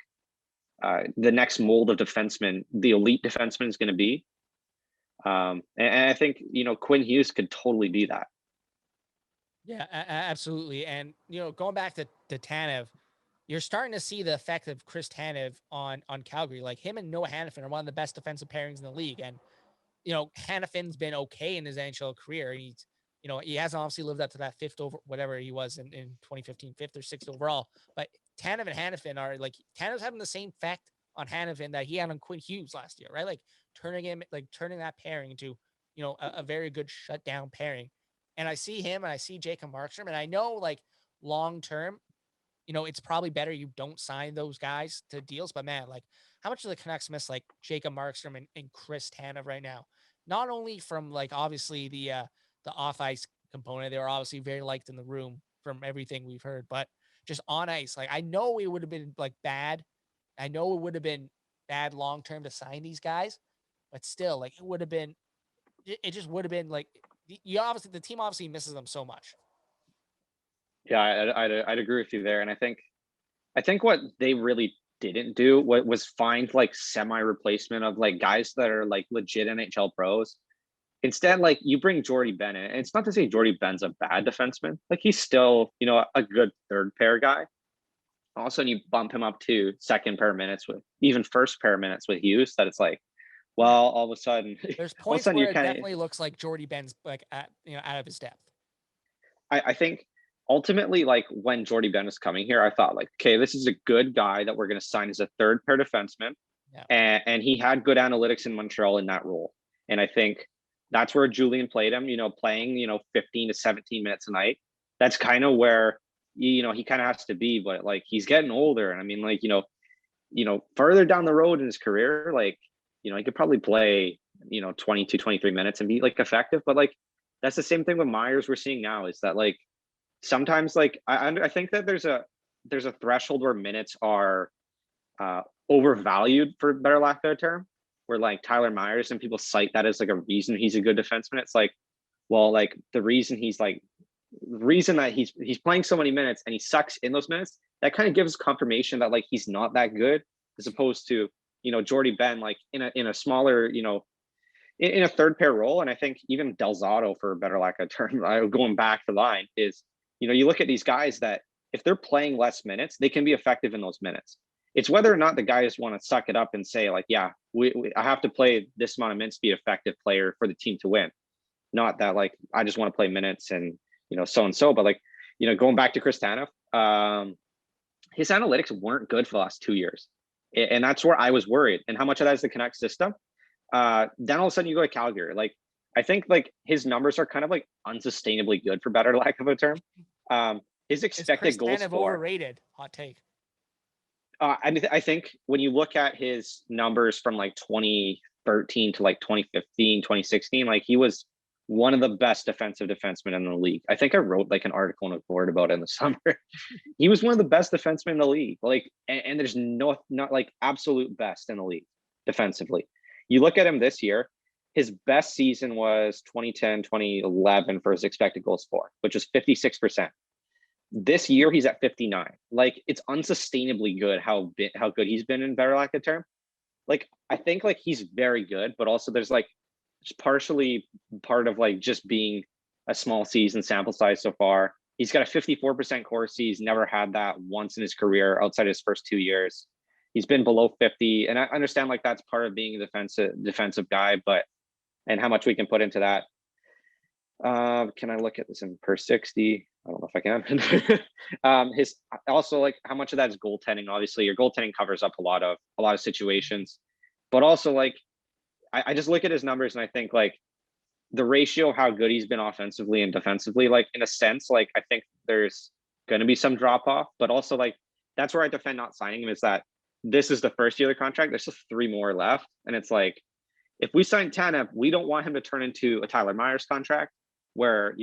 the next mold of defenseman, the elite defenseman, is going to be. And I think Quinn Hughes could totally be that. Yeah, absolutely. And going back to Tanev, you're starting to see the effect of Chris Tanev on Calgary. Like him and Noah Hannafin are one of the best defensive pairings in the league. And Hannafin's been okay in his NHL career. He's, he hasn't obviously lived up to that fifth over whatever he was in 2015, fifth or sixth overall. But Tanev and Hannafin are like, Tanev's having the same effect on Hannafin that he had on Quinn Hughes last year, right? Like turning that pairing into, a very good shutdown pairing. And I see him and I see Jacob Markstrom, and I know like long term, it's probably better you don't sign those guys to deals. But man, like how much do the Canucks miss like Jacob Markstrom and Chris Tanev right now? Not only from like obviously the off ice component, they were obviously very liked in the room from everything we've heard, but just on ice, like I know it would have been like bad. I know it would have been bad long term to sign these guys, but still, like it would have been, it just would have been like the team obviously misses them so much. Yeah, I'd agree with you there, and I think what they really didn't do was find like semi replacement of like guys that are like legit NHL pros. Instead, like you bring Jordy Bennett, and it's not to say Jordy Benn's a bad defenseman. Like he's still, a good third pair guy. All of a sudden, you bump him up to second pair minutes with even first pair minutes with Hughes. That it's like, Yeah. well, all of a sudden, There's all of a points sudden where you're it kind of. definitely looks like Jordy Ben's like out of his depth. I think ultimately, like when Jordy Benn was coming here, I thought like, okay, this is a good guy that we're going to sign as a third pair defenseman, Yeah. and he had good analytics in Montreal in that role, and I think that's where Julian played him. Playing 15 to 17 minutes a night. That's kind of where he kind of has to be, but like he's getting older, and I mean, like further down the road in his career, like he could probably play 22 23 minutes and be like effective, but like that's the same thing with Myers we're seeing now, is that like sometimes like I think that there's a threshold where minutes are overvalued, for better lack of a term, where like Tyler Myers and people cite that as like a reason he's a good defenseman. It's like, well, like the reason that he's playing so many minutes and he sucks in those minutes, that kind of gives confirmation that like he's not that good, as opposed to Jordy Benn like in a smaller in a third pair role. And I think even Delzato, for a better lack of a term, going back the line, is you look at these guys that if they're playing less minutes, they can be effective in those minutes. It's whether or not the guys want to suck it up and say like, yeah, I have to play this amount of minutes to be an effective player for the team to win. Not that like I just want to play minutes and so and so, but like going back to Chris Tanev, his analytics weren't good for the last 2 years, and that's where I was worried. And how much of that is the Canucks system? Then all of a sudden you go to Calgary. Like I think like his numbers are kind of like unsustainably good, for better lack of a term. His Is expected Chris goals Tanev for. overrated? Hot take. I think when you look at his numbers from like 2013 to like 2015, 2016, like he was one of the best defensive defensemen in the league. I think I wrote like an article on a board about it in the summer. He was one of the best defensemen in the league. Like, and there's not like absolute best in the league defensively. You look at him this year, his best season was 2010, 2011 for his expected goals for, which is 56%. This year he's at 59. Like it's unsustainably good how good he's been, in better lack of term. Like I think like he's very good, but also there's like it's partially part of like just being a small season sample size so far. He's got a 54% Corsi. He's never had that once in his career outside his first 2 years. He's been below 50, and I understand like that's part of being a defensive guy, but and how much we can put into that. Can I look at this in per 60? I don't know if I can. His also like how much of that is goaltending. Obviously, your goaltending covers up a lot of situations, but also like I just look at his numbers and I think like the ratio of how good he's been offensively and defensively, like in a sense, like I think there's going to be some drop off, but also like that's where I defend not signing him, is that this is the first year of the contract. There's just 3 more left, and it's like if we sign Tanev, we don't want him to turn into a Tyler Myers contract, where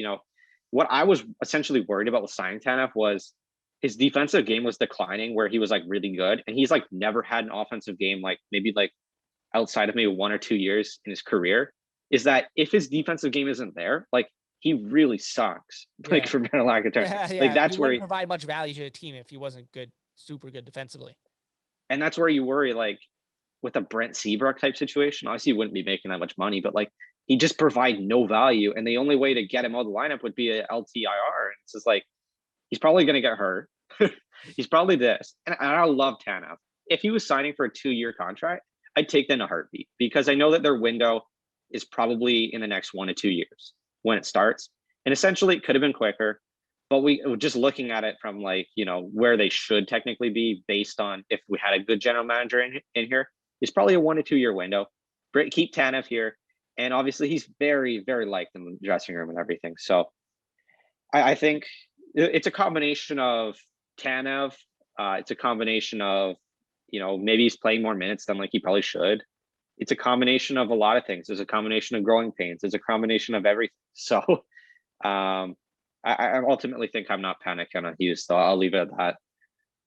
what I was essentially worried about with signing Tanev was his defensive game was declining where he was like really good. And he's like never had an offensive game, like maybe like outside of maybe 1 or 2 years in his career, is that if his defensive game isn't there, like he really sucks. Like Yeah. for better lack of term. Yeah, Like yeah. He that's where wouldn't provide much value to a team if he wasn't good, super good defensively. and that's where you worry, like with a Brent Seabrook type situation. Obviously, he wouldn't be making that much money, but like he just provide no value. And the only way to get him out of the lineup would be a LTIR. And it's just like he's probably gonna get hurt. He's probably this. And I love Tanev. If he was signing for a 2-year contract, I'd take that in a heartbeat because I know that their window is probably in the next 1 to 2 years when it starts. And essentially it could have been quicker, but we were just looking at it from like, where they should technically be based on if we had a good general manager in here. It's probably a 1 to 2 year window. Keep Tanev here. And obviously he's very, very liked in the dressing room and everything. So I think it's a combination of Tanev. It's a combination of, maybe he's playing more minutes than like he probably should. It's a combination of a lot of things. There's a combination of growing pains. There's a combination of everything. So I ultimately think I'm not panicking on Hughes, so I'll leave it at that.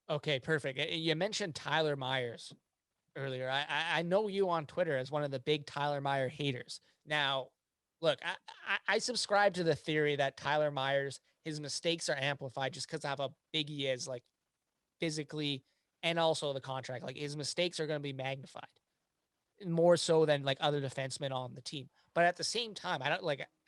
Okay, perfect. You mentioned Tyler Myers earlier. I know you on Twitter as one of the big Tyler Meyer haters. Now, look, I subscribe to the theory that Tyler Myers, his mistakes are amplified just because of how big he is, like physically, and also the contract. Like his mistakes are going to be magnified more so than like other defensemen on the team. But at the same time, I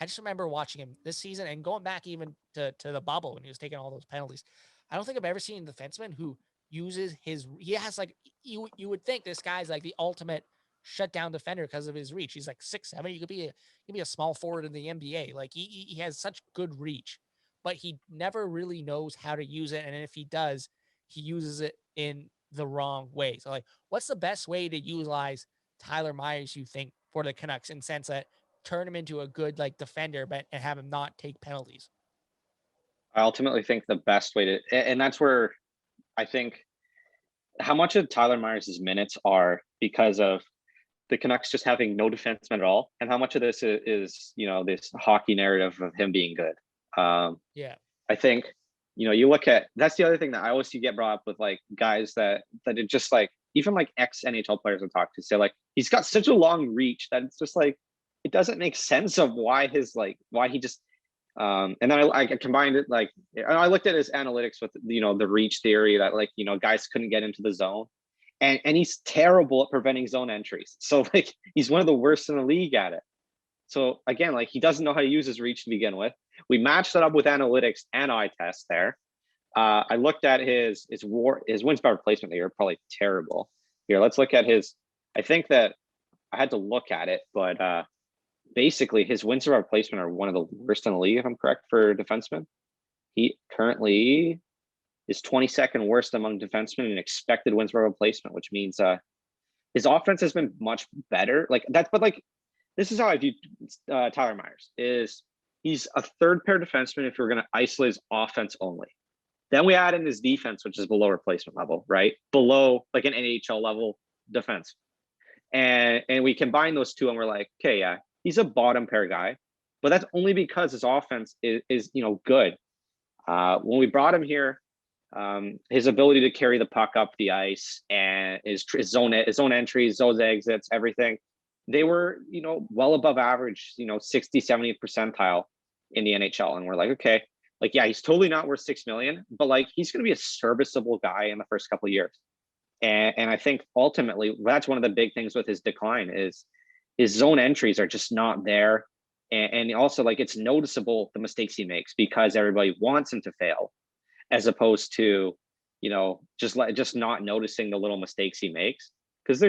just remember watching him this season and going back even to the bubble when he was taking all those penalties. I don't think I've ever seen a defenseman who uses he has like you would think this guy's like the ultimate shutdown defender because of his reach. He's like 6'7". You could be a small forward in the NBA. Like he has such good reach, but he never really knows how to use it. And if he does, he uses it in the wrong way. So like, what's the best way to utilize Tyler Myers, you think, for the Canucks in sense that turn him into a good like defender, but and have him not take penalties? I ultimately think the best way to, and that's where I think how much of Tyler Myers' minutes are because of the Canucks just having no defenseman at all, and how much of this is this hockey narrative of him being good. Yeah. I think you look at that's the other thing that I always see get brought up with like guys that it just like even like ex NHL players I talk to say like he's got such a long reach that it's just like it doesn't make sense of why he just and then I combined it like I looked at his analytics with the reach theory that like guys couldn't get into the zone and he's terrible at preventing zone entries, so like he's one of the worst in the league at it. So again, like he doesn't know how to use his reach to begin with. We matched that up with analytics and eye test there. I looked at his wins by replacement. They were probably terrible. Here, let's look at his. I think that I had to look at it, but basically his wins by replacement are one of the worst in the league, if I'm correct, for defensemen. He currently is 22nd worst among defensemen in expected wins by replacement, which means his offense has been much better. Like that's, but like this is how I view Tyler Myers. He's a third pair defenseman if you're going to isolate his offense only. Then we add in his defense, which is below replacement level, right? Below like an NHL level defense. And we combine those two and we're like, okay, yeah, he's a bottom pair guy, but that's only because his offense is good. When we brought him here, his ability to carry the puck up the ice and his zone entries, zone exits, everything, they were, well above average, 60, 70th percentile in the NHL. And we're like, okay, like, yeah, he's totally not worth 6 million, but like, he's going to be a serviceable guy in the first couple of years. And I think ultimately that's one of the big things with his decline is his zone entries are just not there. And also like, it's noticeable the mistakes he makes because everybody wants him to fail as opposed to, just not noticing the little mistakes he makes. Because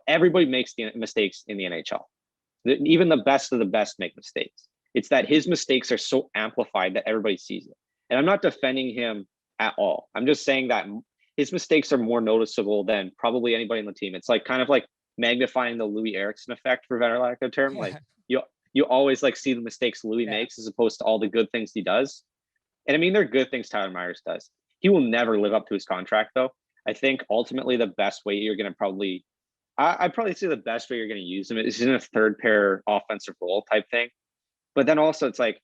everybody makes the mistakes in the NHL. Even the best of the best make mistakes. It's that his mistakes are so amplified that everybody sees it. And I'm not defending him at all. I'm just saying that his mistakes are more noticeable than probably anybody on the team. It's like kind of like magnifying the Louis Eriksson effect, for better lack of term. Like you always like see the mistakes Louis makes as opposed to all the good things he does. And I mean, they're good things Tyler Myers does. He will never live up to his contract, though. I think ultimately the best way you're going to probably, I'd probably say the best way you're going to use him is in a third pair offensive role type thing. But then also it's like,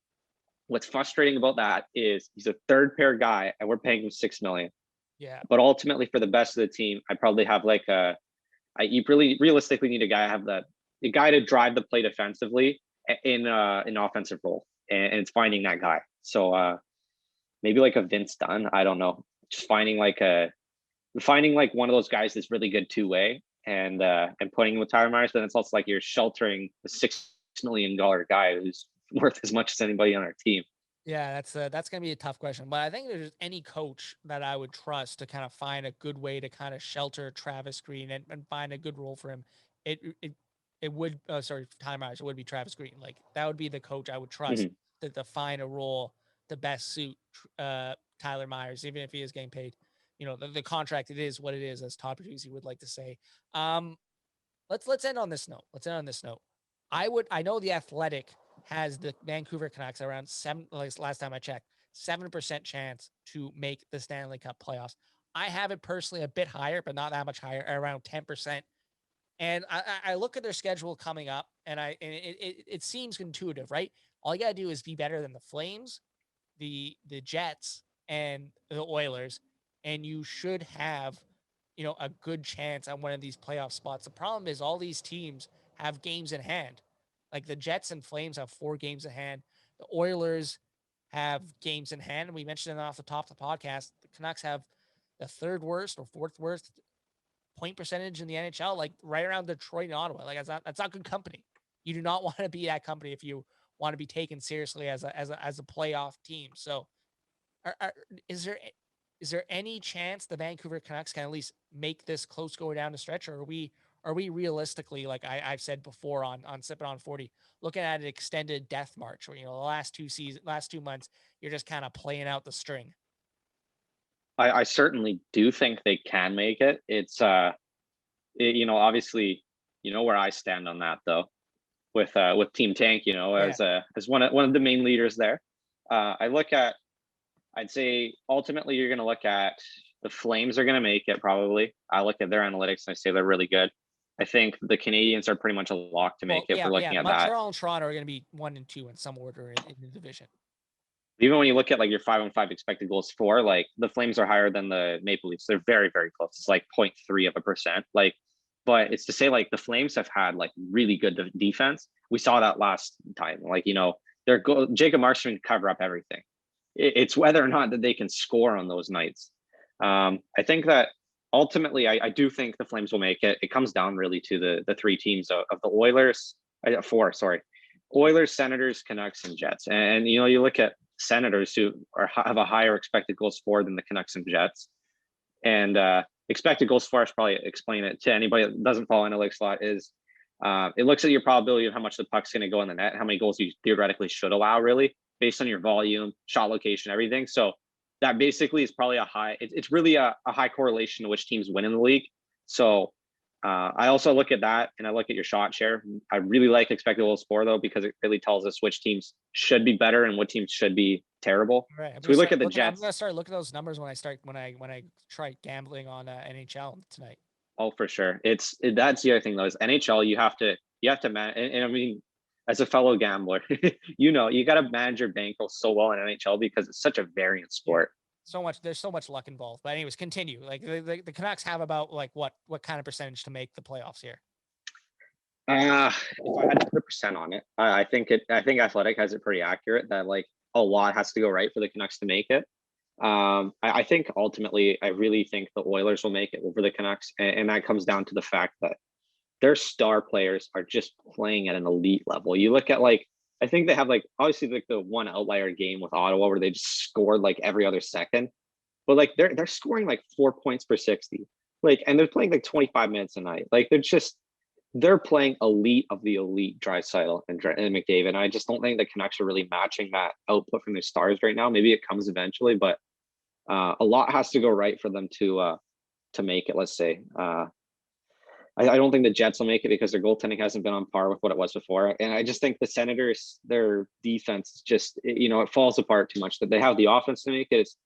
what's frustrating about that is he's a third pair guy and we're paying him 6 million. Yeah. But ultimately, for the best of the team, I probably have like you really realistically need a guy have the guy to drive the play defensively in an offensive role, and it's finding that guy. So maybe like a Vince Dunn. I don't know, just finding like one of those guys that's really good two-way and putting him with Tyler Myers. But it's also like you're sheltering a $6 million guy who's worth as much as anybody on our team. Yeah, that's gonna be a tough question, but I think there's any coach that I would trust to kind of find a good way to kind of shelter Travis Green and find a good role for him. It it it would sorry, time out. It would be Travis Green. Like that would be the coach I would trust Mm-hmm. to find a role to best suit Tyler Myers, even if he is getting paid. The contract, it is what it is, as Todd Petrucci would like to say. Um, let's end on this note. Let's end on this note. I know the Athletic has the Vancouver Canucks around seven, like last time I checked, 7% chance to make the Stanley Cup playoffs. I have it personally a bit higher, but not that much higher, around 10%. And I look at their schedule coming up, and it seems intuitive, right? All you gotta do is be better than the Flames, the Jets, and the Oilers, and you should have a good chance on one of these playoff spots. The problem is all these teams have games in hand. Like the Jets and Flames have 4 games in hand. The Oilers have games in hand. And we mentioned it off the top of the podcast. The Canucks have the third worst or fourth worst point percentage in the NHL, like right around Detroit and Ottawa. Like that's not good company. You do not want to be that company if you want to be taken seriously as a playoff team. So are is there any chance the Vancouver Canucks can at least make this close go down the stretch, or are we realistically, like I've said before on Sipping on 40, looking at an extended death march where the last 2 months you're just kind of playing out the string? I certainly do think they can make it. Obviously, where I stand on that though, with Team Tank, Yeah. as one of the main leaders there. I'd say ultimately you're going to look at the Flames are going to make it probably. I look at their analytics and I say they're really good. I think the Canadians are pretty much a lock to make Well, it if yeah, we're yeah. looking at that. Montreal and Toronto are going to be 1 and 2 in some order in the division. Even when you look at like your 5-on-5 expected goals for, like the Flames are higher than the Maple Leafs. They're very, very close. It's like 0.3%. Like, but it's to say like the Flames have had like really good defense. We saw that last time. Like, Jacob Markstrom can cover up everything. It's whether or not that they can score on those nights. I think that ultimately, I do think the Flames will make it. It comes down really to the 3 teams of the Oilers, 4, sorry, Oilers, Senators, Canucks, and Jets. And you look at Senators who have a higher expected goals for than the Canucks and Jets, and expected goals for, I should probably explain it to anybody that doesn't follow analytics a lot, is it looks at your probability of how much the puck's going to go in the net, how many goals you theoretically should allow, really, based on your volume, shot location, everything. So that basically is probably it's really a high correlation to which teams win in the league. So I also look at that, and I look at your shot share. I really like expected goals for, though, because it really tells us which teams should be better and what teams should be terrible. All right. So we look at the I'm Jets. gonna start looking at those numbers when I try gambling on NHL tonight. Oh, for sure. That's the other thing though, is NHL. You have to manage, and I mean, as a fellow gambler, you got to manage your bankroll so well in NHL because it's such a variant Yeah. sport. There's so much luck involved. But anyways, continue. Like the Canucks have about like what kind of percentage to make the playoffs here? If I had to put a percent on it, I think Athletic has it pretty accurate that like a lot has to go right for the Canucks to make it. I think ultimately, I really think the Oilers will make it over the Canucks, and that comes down to the fact that their star players are just playing at an elite level. You look at like, I think they have like obviously like the one outlier game with Ottawa where they just scored like every other second, but like they're scoring like 4 points per 60, like, and they're playing like 25 minutes a night. Like they're playing elite of the elite Draisaitl and McDavid. And I just don't think the Canucks are really matching that output from their stars right now. Maybe it comes eventually, but a lot has to go right for them to make it. Let's say. I don't think the Jets will make it because their goaltending hasn't been on par with what it was before, and I just think the Senators, their defense just it falls apart too much. That they have the offense to make it. It's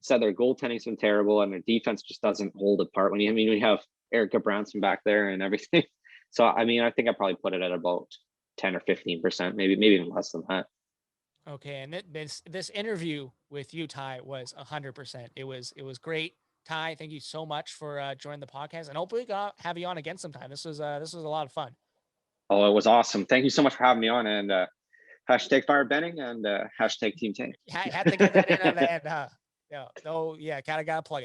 said their goaltending's been terrible, and their defense just doesn't hold apart. When we have Erica Branson back there and everything. So I mean, I think I probably put it at about 10 or 15%, maybe even less than that. Okay, and this interview with you, Ty, was 100%. It was great. Ty, thank you so much for joining the podcast, and hopefully we can have you on again sometime. This was a lot of fun. Oh, it was awesome. Thank you so much for having me on. And hashtag fire Benning and hashtag Team Tank. Had to get that in on the end, huh? Yeah, no, yeah, kind of got to plug it.